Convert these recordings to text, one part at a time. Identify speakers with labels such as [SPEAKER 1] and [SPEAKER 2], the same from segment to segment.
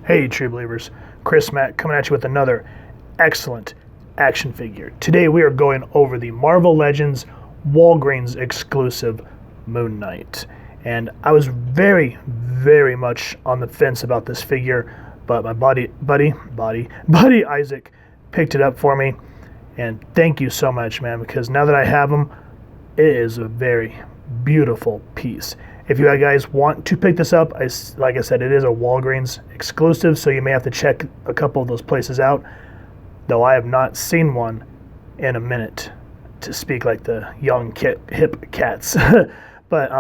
[SPEAKER 1] Hey True Believers, Chris Mack coming at you with another excellent action figure. Today we are going over the Marvel Legends Walgreens exclusive Moon Knight. And I was very much on the fence about this figure, but my buddy Isaac picked it up for me. And thank you so much, man, because now that I have him, it is a very beautiful piece. If you guys want to pick this up, like I said, it is a Walgreens exclusive, so you may have to check a couple of those places out, though I have not seen one in a minute, to speak like the young hip cats. But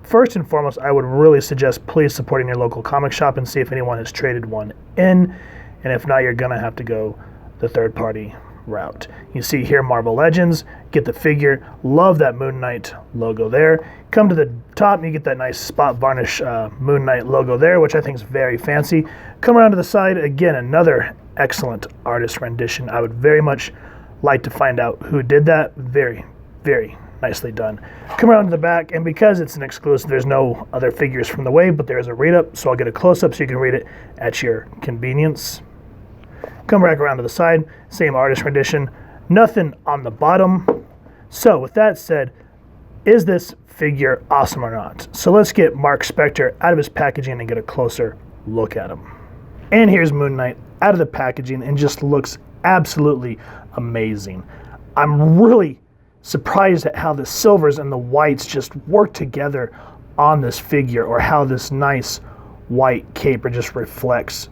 [SPEAKER 1] first and foremost, I would really suggest please supporting your local comic shop and see if anyone has traded one in, and if not, you're going to have to go the third-party route. You see here Marvel Legends, get the figure, love that Moon Knight logo there. Come to the top and you get that nice spot varnish Moon Knight logo there, which I think is very fancy. Come around to the side, again, another excellent artist rendition. I would very much like to find out who did that. Very nicely done. Come around to the back, and because it's an exclusive, there's no other figures from the wave, but there is a read-up, so I'll get a close-up so you can read it at your convenience. Come back around to the side, same artist rendition, nothing on the bottom. So with that said, is this figure awesome or not? So let's get Marc Spector out of his packaging and get a closer look at him. And here's Moon Knight out of the packaging and just looks absolutely amazing. I'm really surprised at how the silvers and the whites just work together on this figure, or how this nice white cape just reflects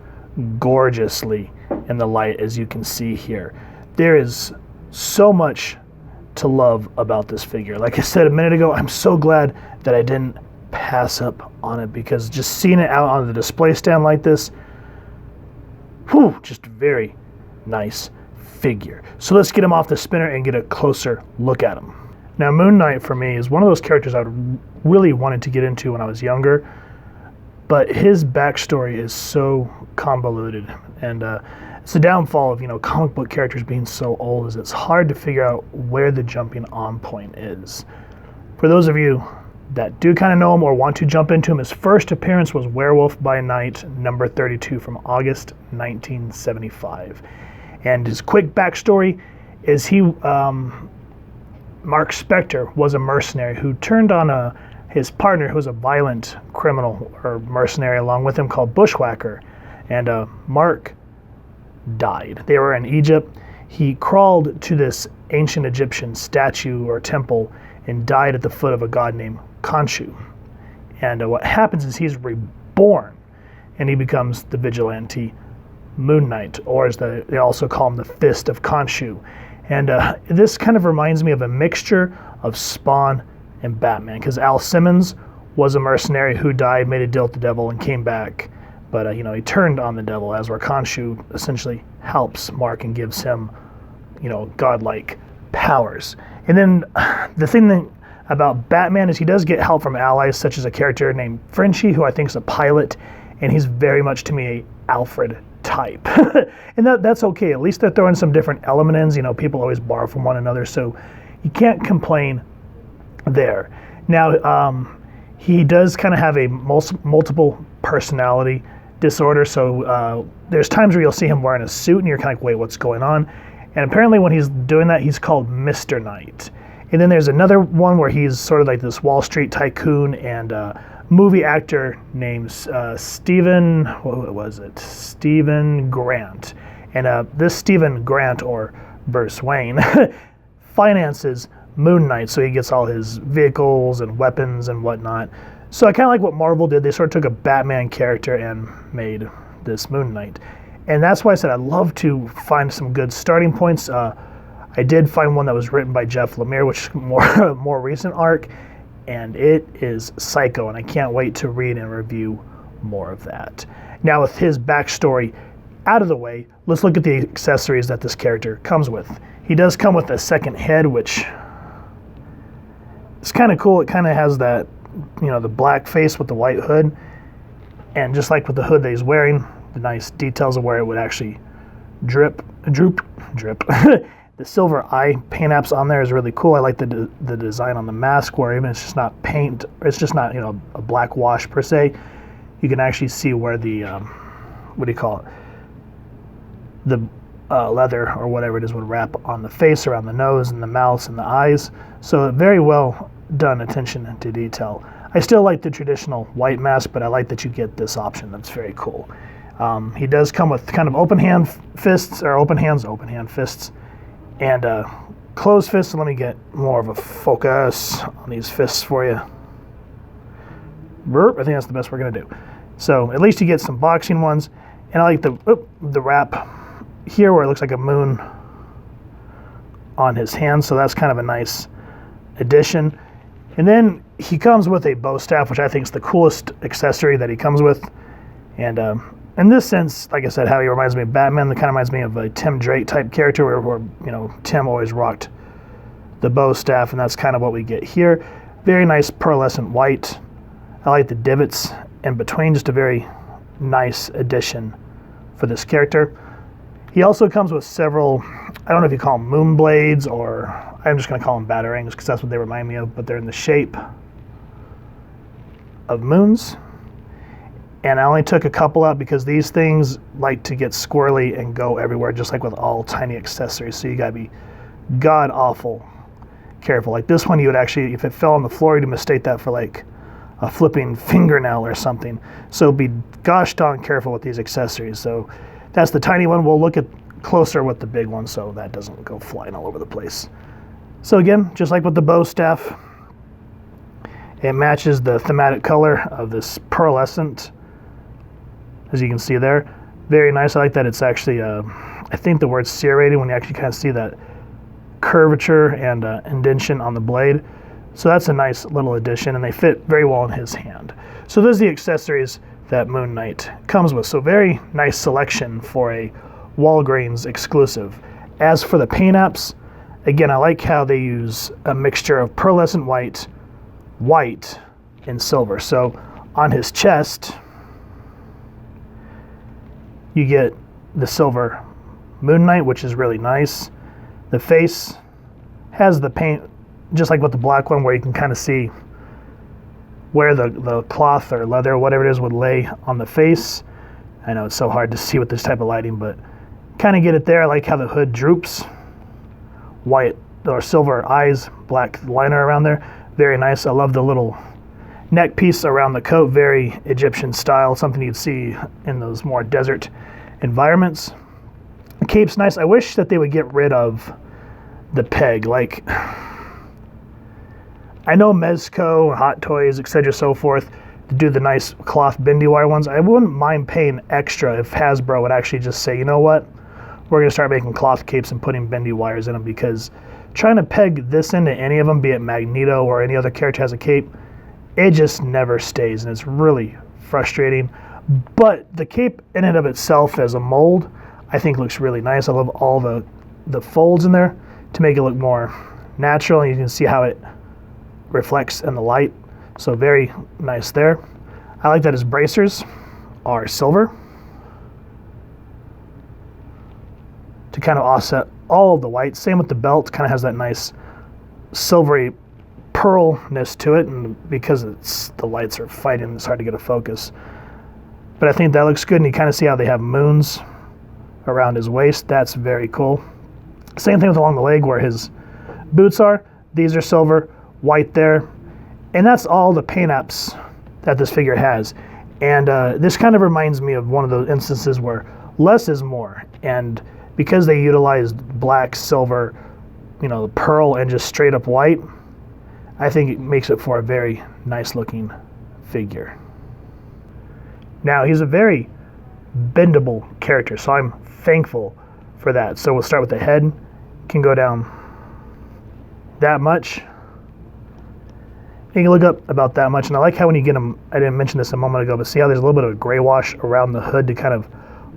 [SPEAKER 1] gorgeously in the light, as you can see here. There is so much to love about this figure. Like I said a minute ago, I'm so glad that I didn't pass up on it, because just seeing it out on the display stand like this, just a very nice figure. So let's get him off the spinner and get a closer look at him. Now, Moon Knight for me is one of those characters I really wanted to get into when I was younger, but his backstory is so convoluted, and it's the downfall of comic book characters being so old, is it's hard to figure out where the jumping on point is. For those of you that do kind of know him or want to jump into him, his first appearance was Werewolf by Night number 32 from August 1975. And his quick backstory is Marc Spector was a mercenary who turned on his partner, who was a violent criminal or mercenary along with him, called Bushwhacker. And Marc died. They were in Egypt. He crawled to this ancient Egyptian statue or temple and died at the foot of a god named Khonshu. And what happens is he's reborn, and he becomes the vigilante Moon Knight, or as they also call him, the Fist of Khonshu. And this kind of reminds me of a mixture of Spawn and Batman, because Al Simmons was a mercenary who died, made a deal with the devil, and came back. But he turned on the devil, as where Khonshu essentially helps Marc and gives him, godlike powers. And then the thing about Batman is he does get help from allies, such as a character named Frenchie, who I think is a pilot, and he's very much to me a Alfred type. And that's okay. At least they're throwing some different elements in. People always borrow from one another, so you can't complain there. Now, he does kind of have a multiple personality disorder, so there's times where you'll see him wearing a suit and you're kind of like, wait, what's going on? And apparently when he's doing that, he's called Mr. Knight. And then there's another one where he's sort of like this Wall Street tycoon and movie actor named Stephen Grant. And this Stephen Grant, or Bruce Wayne, finances Moon Knight, so he gets all his vehicles and weapons and whatnot. So I kind of like what Marvel did. They sort of took a Batman character and made this Moon Knight. And that's why I said I'd love to find some good starting points. I did find one that was written by Jeff Lemire, which is more recent arc, and it is psycho, and I can't wait to read and review more of that. Now, with his backstory out of the way, let's look at the accessories that this character comes with. He does come with a second head, which is kind of cool. It kind of has that, the black face with the white hood, and just like with the hood that he's wearing, the nice details of where it would actually droop. The silver eye paint apps on there is really cool. I like the design on the mask, where even it's just not paint, it's just not a black wash per se. You can actually see where the what do you call it? The leather or whatever it is would wrap on the face, around the nose and the mouth and the eyes. So very well done attention to detail. I still like the traditional white mask, but I like that you get this option. That's very cool. He does come with kind of open hand fists, and closed fists. So let me get more of a focus on these fists for you. I think that's the best we're gonna do. So at least you get some boxing ones, and I like the wrap here where it looks like a moon on his hand. So that's kind of a nice addition. And then he comes with a bow staff, which I think is the coolest accessory that he comes with. And in this sense, like I said, how he reminds me of Batman, that kind of reminds me of a Tim Drake type character where Tim always rocked the bow staff, and that's kind of what we get here. Very nice pearlescent white. I like the divots in between, just a very nice addition for this character. He also comes with several, I don't know if you call them moon blades, or I'm just going to call them batarangs because that's what they remind me of, but they're in the shape of moons. And I only took a couple out because these things like to get squirrely and go everywhere, just like with all tiny accessories. So you gotta be god awful careful. Like this one, you would actually, if it fell on the floor, you'd mistake that for like a flipping fingernail or something. So be gosh darn careful with these accessories. So that's the tiny one. We'll look at closer with the big one so that doesn't go flying all over the place. So again, just like with the bow staff, it matches the thematic color of this pearlescent, as you can see there. Very nice. I like that it's actually, I think the word's serrated when you actually kind of see that curvature and indentation on the blade. So that's a nice little addition, and they fit very well in his hand. So those are the accessories that Moon Knight comes with. So very nice selection for a Walgreens exclusive. As for the paint apps, again, I like how they use a mixture of pearlescent white, and silver. So on his chest, you get the silver Moon Knight, which is really nice. The face has the paint, just like with the black one, where you can kind of see where the cloth or leather or whatever it is would lay on the face. I know it's so hard to see with this type of lighting, but kind of get it there. I like how the hood droops. White or silver eyes, black liner around there. Very nice. I love the little neck piece around the coat, very Egyptian style, something you'd see in those more desert environments. The cape's nice. I wish that they would get rid of the peg. Like, I know Mezco, Hot Toys, etc., so forth, to do the nice cloth bendy wire ones. I wouldn't mind paying extra if Hasbro would actually just say, you know what, we're going to start making cloth capes and putting bendy wires in them, because trying to peg this into any of them, be it Magneto or any other character has a cape, it just never stays, and it's really frustrating. But the cape in and of itself as a mold, I think looks really nice. I love all the folds in there to make it look more natural, and you can see how it reflects in the light. So very nice there. I like that his bracers are silver to kind of offset all of the white. Same with the belt, kind of has that nice silvery pearlness to it, and because the lights are fighting, it's hard to get a focus. But I think that looks good, and you kind of see how they have moons around his waist. That's very cool. Same thing with along the leg where his boots are. These are silver, white there. And that's all the paint apps that this figure has. And this kind of reminds me of one of those instances where less is more. And because they utilized black, silver, pearl, and just straight up white, I think it makes it for a very nice looking figure. Now, he's a very bendable character, so I'm thankful for that. So we'll start with the head. Can go down that much. You can look up about that much, and I like how when you get them, I didn't mention this a moment ago, but see how there's a little bit of a gray wash around the hood to kind of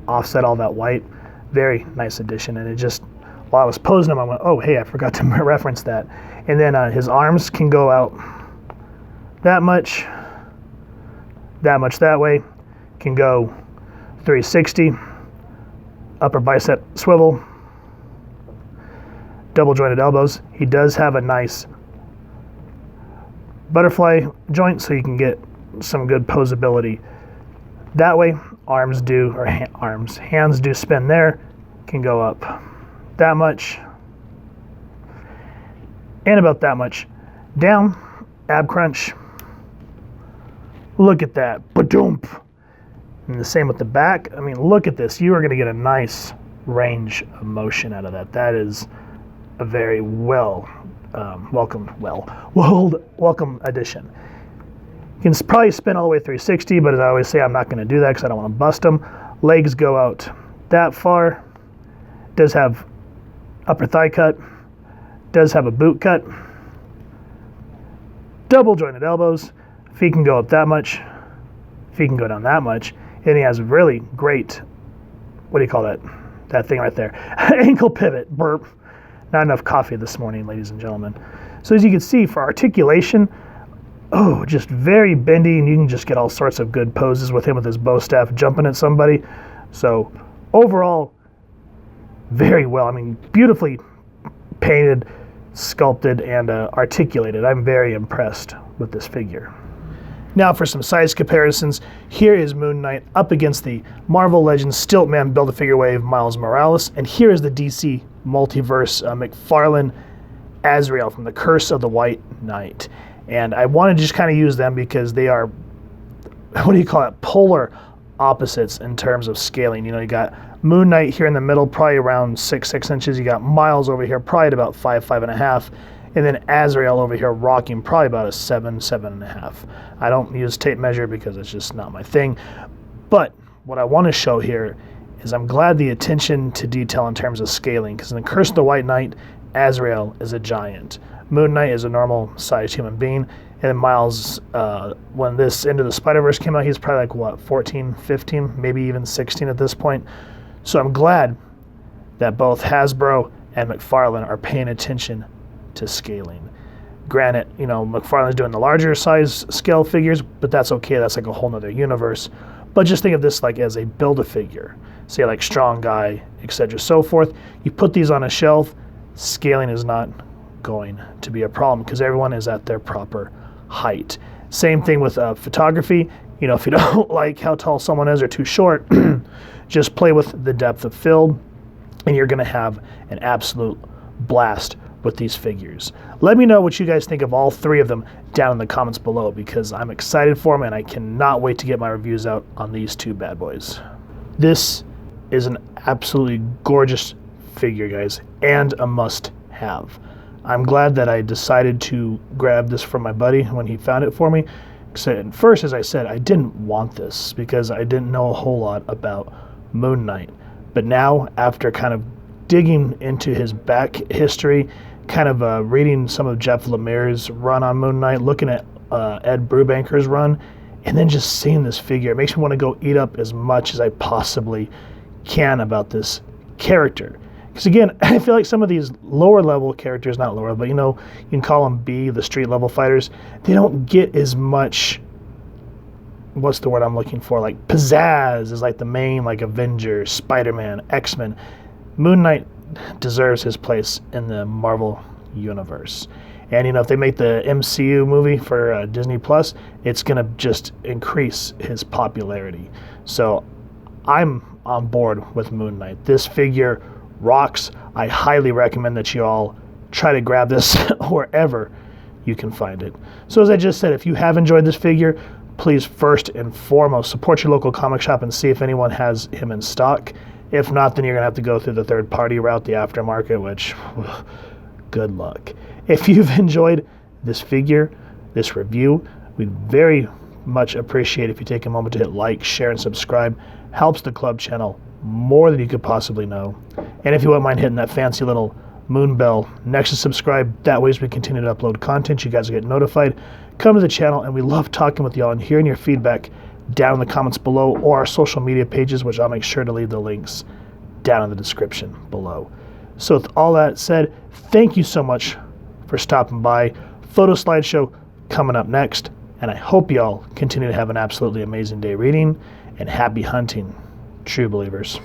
[SPEAKER 1] offset all that white. Very nice addition, and it just, while I was posing them, I went, oh, hey, I forgot to reference that. And then his arms can go out that much that way, can go 360, upper bicep swivel, double jointed elbows. He does have a nice butterfly joint, so you can get some good posability That way, hands do spin there, can go up that much, and about that much down, ab crunch. Look at that, ba-doomp. And the same with the back. I mean, look at this. You are going to get a nice range of motion out of that. That is a very welcome addition. You can probably spin all the way 360, but as I always say, I'm not going to do that because I don't want to bust them. Legs go out that far. Does have upper thigh cut. Does have a boot cut. Double jointed elbows. Feet can go up that much. Feet can go down that much. And he has really great, what do you call that? That thing right there. Ankle pivot. Burp. Not enough coffee this morning, ladies and gentlemen. So as you can see, for articulation, just very bendy, and you can just get all sorts of good poses with him with his bow staff jumping at somebody. So overall, very well. I mean, beautifully painted, sculpted, and articulated. I'm very impressed with this figure. Now for some size comparisons, here is Moon Knight up against the Marvel Legends Stiltman Build-A-Figure Wave Miles Morales, and here is the DC Multiverse McFarlane Azrael from the Curse of the White Knight. And I want to just kind of use them because they are, polar opposites in terms of scaling. You know, you got Moon Knight here in the middle, probably around 6 inches. You got Miles over here, probably at about 5.5. And then Azrael over here rocking probably about a 7.5. I don't use tape measure because it's just not my thing. But what I want to show here is I'm glad the attention to detail in terms of scaling, because in the Curse of the White Knight, Azrael is a giant. Moon Knight is a normal sized human being. And then Miles, when this Into the Spider-Verse came out, he's probably like, what, 14, 15, maybe even 16 at this point. So I'm glad that both Hasbro and McFarlane are paying attention to scaling. Granted, you know, McFarlane's doing the larger size scale figures, but that's okay. That's like a whole nother universe. But just think of this like as a Build-A-Figure. Say like Strong Guy, etc. so forth. You put these on a shelf, scaling is not going to be a problem because everyone is at their proper height. Same thing with photography. You know, if you don't like how tall someone is or too short, just play with the depth of field and you're going to have an absolute blast with these figures. Let me know what you guys think of all three of them down in the comments below because I'm excited for them and I cannot wait to get my reviews out on these two bad boys. This is an absolutely gorgeous figure, guys, and a must-have. I'm glad that I decided to grab this from my buddy when he found it for me. At first, as I said, I didn't want this because I didn't know a whole lot about Moon Knight. But now, after kind of digging into his back history, kind of reading some of Jeff Lemire's run on Moon Knight, looking at Ed Brubaker's run, and then just seeing this figure, it makes me want to go eat up as much as I possibly can about this character. Because again, I feel like some of these lower level characters, not lower, but you know, you can call them B, the street level fighters, they don't get as much, what's the word I'm looking for, like pizzazz is like the main, like Avengers, Spider-Man, X-Men. Moon Knight deserves his place in the Marvel universe. And you know, if they make the MCU movie for Disney Plus, it's going to just increase his popularity. So I'm on board with Moon Knight. This figure rocks. I highly recommend that you all try to grab this wherever you can find it. So as I just said, if you have enjoyed this figure, please first and foremost support your local comic shop and see if anyone has him in stock. If not, then you're going to have to go through the third-party route, the aftermarket, which, good luck. If you've enjoyed this figure, this review, we'd very much appreciate if you take a moment to hit like, share, and subscribe. Helps the club channel more than you could possibly know. And if you wouldn't mind hitting that fancy little moon bell next to subscribe, that way as we continue to upload content, you guys will get notified. Come to the channel, and we love talking with y'all and hearing your feedback down in the comments below or our social media pages, which I'll make sure to leave the links down in the description below. So with all that said, thank you so much for stopping by. Photo slideshow coming up next, and I hope y'all continue to have an absolutely amazing day reading, and happy hunting, true believers.